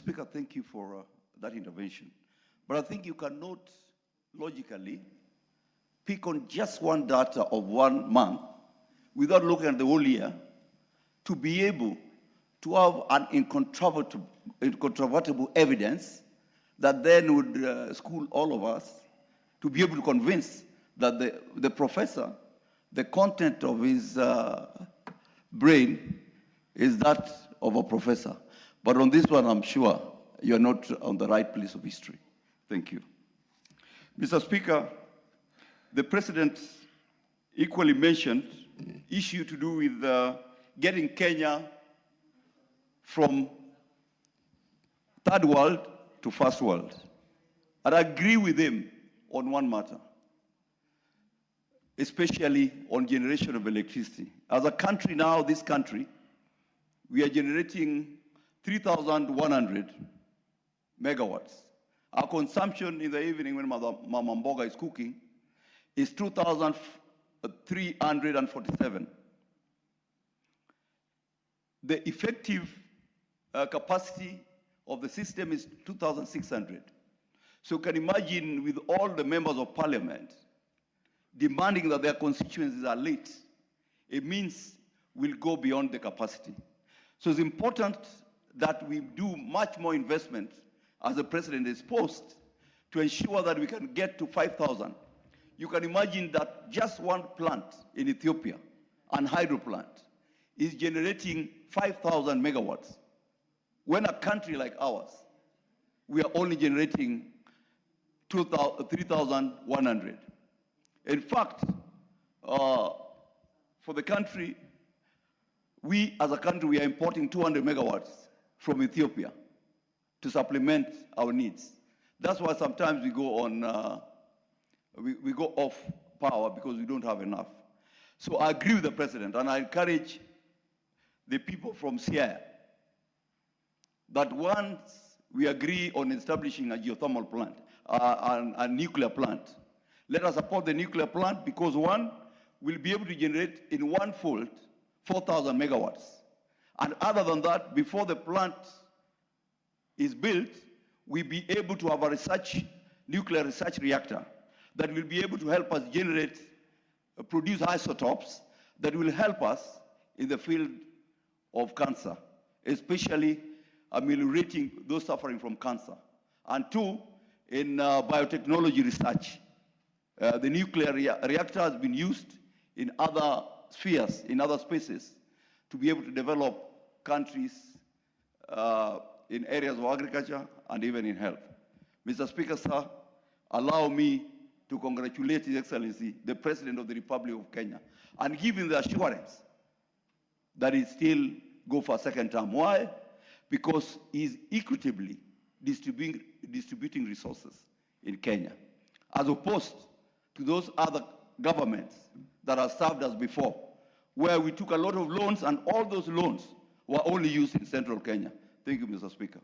Speaker, thank you for that intervention. But I think you cannot logically pick on just one data of 1 month without looking at the whole year to be able to have an incontrovertible evidence that then would school all of us to be able to convince that the professor, the content of his brain is that of a professor. But on this one, I'm sure you're not on the right place of history. Thank you. Mr. Speaker, the President equally mentioned issue to do with getting Kenya from third world to first world. And I agree with him on one matter, especially on generation of electricity. As a country now, this country, we are generating 3,100 megawatts. Our consumption in the evening when Mama Mboga is cooking is 2,347. The effective capacity of the system is 2,600. So you can imagine with all the members of parliament demanding that their constituencies are lit, it means we'll go beyond the capacity. So it's important that we do much more investment as the president is posed to ensure that we can get to 5,000. You can imagine that just one plant in Ethiopia, an hydro plant, is generating 5,000 megawatts. When a country like ours, we are only generating 3,100. In fact, for the country, we as a country, we are importing 200 megawatts from Ethiopia to supplement our needs. That's why sometimes we go on, we go off power because we don't have enough. So I agree with the president, and I encourage the people from Siaya that once we agree on establishing a geothermal plant, a nuclear plant, let us support the nuclear plant because one will be able to generate in one fold 4,000 megawatts. And other than that, before the plant is built, we'll be able to have a nuclear research reactor that will be able to help us produce isotopes that will help us in the field of cancer, especially ameliorating those suffering from cancer. And two, in biotechnology research. The nuclear reactor has been used in other spheres, in other spaces, to be able to develop countries in areas of agriculture and even in health. Mr. Speaker, sir, allow me to congratulate His Excellency, the President of the Republic of Kenya, and give him the assurance that he still go for a second term. Why? Because he's equitably distributing resources in Kenya, as opposed to those other governments that have served us before, where we took a lot of loans and all those loans were only used in central Kenya. Thank you, Mr. Speaker.